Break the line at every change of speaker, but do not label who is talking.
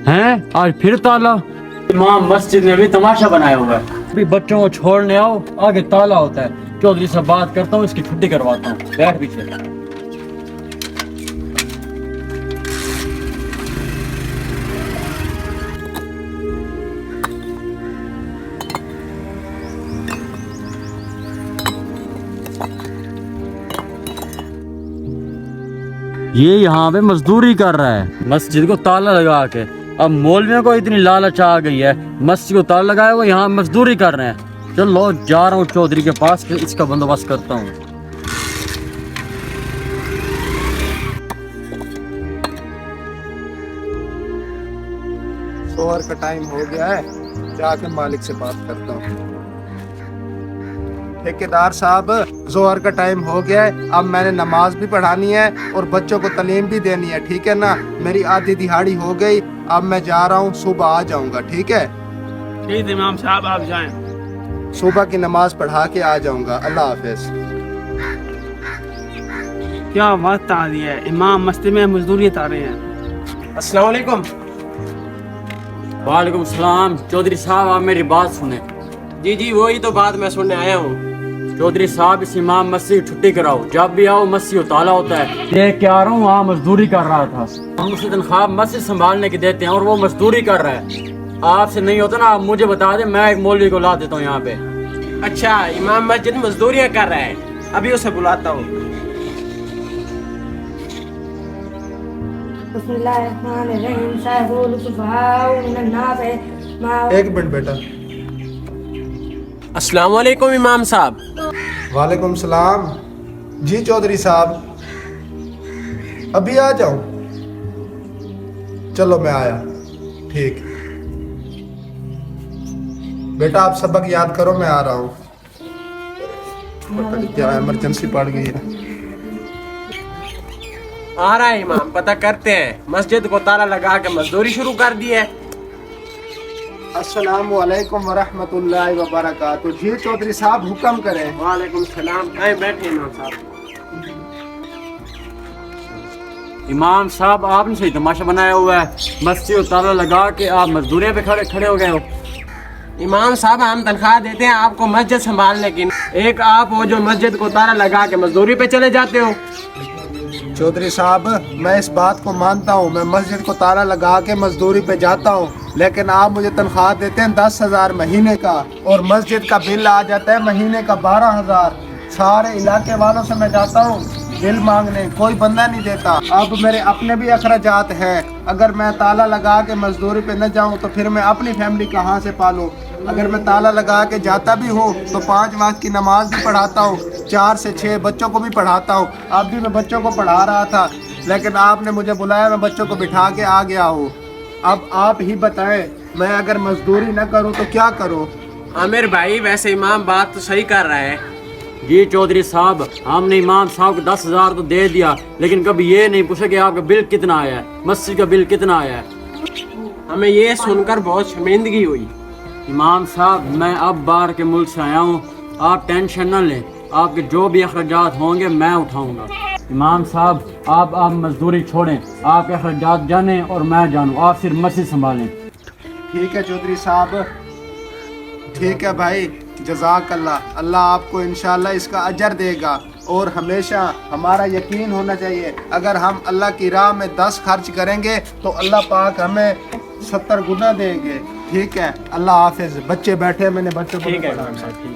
हैं आज फिर ताला? इमाम मस्जिद में भी तमाशा बनाया हुआ है। अभी बच्चों को छोड़ने आओ, आगे ताला होता है। चौधरी से बात करता हूँ, इसकी छुट्टी करवाता हूँ। बैठ पीछे। ये यहाँ पे मजदूरी कर रहा है, मस्जिद को ताला लगा के। अब मौलवियों को इतनी लालच आ गई है, मस्जिद को ताला लगाया वो यहाँ मजदूरी कर रहे हैं। चलो जा रहा हूँ चौधरी के पास, फिर इसका बंदोबस्त करता हूँ।
शोहर का टाइम हो गया है, जाके मालिक से बात करता हूँ। ठेकेदार साहब, जोहर का टाइम हो गया है, अब मैंने नमाज भी पढ़ानी है और बच्चों को तालीम भी देनी है, ठीक है ना? मेरी आधी दिहाड़ी हो गई, अब मैं जा रहा हूँ, सुबह आ जाऊंगा, ठीक है?
ठीक है इमाम साहब, आप जाएं।
सुबह की नमाज पढ़ा के आ जाऊंगा। अल्लाह हाफिज।
क्या वक्त आ दिया है, इमाम मस्जिद में मजदूरी उतार रहे हैं।
अस्सलाम वालेकुम।
वालेकुम सलाम। चौधरी साहब आप मेरी बात सुने।
जी जी, वही तो बात मैं सुनने आया हूँ।
चौधरी साहब इस इमाम मस्जिद की छुट्टी कराओ। जब भी आओ मस्जिद ताला होता है। देख के आ रहा हूँ, वहाँ मजदूरी कर रहा था। हम उसे तनख्वाह मस्जिद संभालने की देते हैं और वो मजदूरी कर रहा है। आपसे नहीं होता ना, आप मुझे बता दे, मैं एक मौलवी को ला देता हूँ यहाँ पे।
अच्छा, इमाम मस्जिद मजदूरियाँ कर रहा है, अभी उसे बुलाता हूँ।
एक मिनट बेटा।
अस्सलाम वालेकुम इमाम साहब।
वालेकुम सलाम। जी चौधरी साहब, अभी आ जाऊं? चलो मैं आया। ठीक बेटा, आप सबक याद करो, मैं आ रहा हूँ। पता नहीं क्या इमरजेंसी पड़ गई है।
आ रहा है इमाम, पता करते हैं। मस्जिद को ताला लगा के मजदूरी शुरू कर दी है।
अस्सलाम वालेकुम वरहमतुल्लाहि वबरकातुहू। जी चौधरी साहब, हुक्म करें।
वालेकुम सलाम। आए बैठे इमाम साहब।
इमाम साहब आपने सही तमाशा बनाया हुआ है। मस्जिद को ताला लगा के आप मजदूरियों पे खड़े हो गए हो।
इमाम साहब, हम तनख्वाह देते हैं आपको मस्जिद संभालने की, एक आप हो जो मस्जिद को ताला लगा के मजदूरी पे चले जाते हो।
चौधरी साहब, मैं इस बात को मानता हूँ, मैं मस्जिद को ताला लगा के मजदूरी पे जाता हूँ, लेकिन आप मुझे तनख्वाह देते हैं 10,000 महीने का और मस्जिद का बिल आ जाता है महीने का 12,000। सारे इलाके वालों से मैं जाता हूँ बिल मांगने, कोई बंदा नहीं देता। अब मेरे अपने भी अखराजात हैं, अगर मैं ताला लगा के मजदूरी पे न जाऊँ तो फिर मैं अपनी फैमिली कहाँ से पालूँ? अगर मैं ताला लगा के जाता भी हूँ तो 5 वक्त की नमाज भी पढ़ाता हूँ, 4 से 6 बच्चों को भी पढ़ाता हूँ। अब भी मैं बच्चों को पढ़ा रहा था, लेकिन आपने मुझे बुलाया, मैं बच्चों को बिठा के आ गया हूँ। अब आप ही बताएं, मैं अगर मजदूरी न करूँ तो क्या करूँ?
आमिर भाई, वैसे इमाम बात तो सही कर रहा है।
जी चौधरी साहब, हमने इमाम साहब को 10,000 तो दे दिया, लेकिन कभी ये नहीं पूछा कि आपका बिल कितना आया है, मस्जिद का बिल कितना आया है।
हमें ये सुनकर बहुत शर्मिंदगी हुई।
इमाम साहब, मैं अब बाहर के मुल्क से आया हूँ, आप टेंशन न लें, आपके जो भी अखराजात होंगे मैं उठाऊंगा। इमाम साहब, आप मजदूरी छोड़ें, आपके अखराजात जाने और मैं जानूँ, आप सिर्फ मस्जिद संभालें।
ठीक है चौधरी साहब, ठीक है भाई, जज़ाकल्लाह। अल्लाह आपको इंशाल्लाह इसका अजर देगा और हमेशा हमारा यकीन होना चाहिए, अगर हम अल्लाह की राह में 10 खर्च करेंगे तो अल्लाह पाक हमें 70 गुना देंगे। ठीक है, अल्लाह हाफिज। बच्चे बैठे, मैंने बच्चों को
ठीक है
पढ़ाना।
इमाम साहब।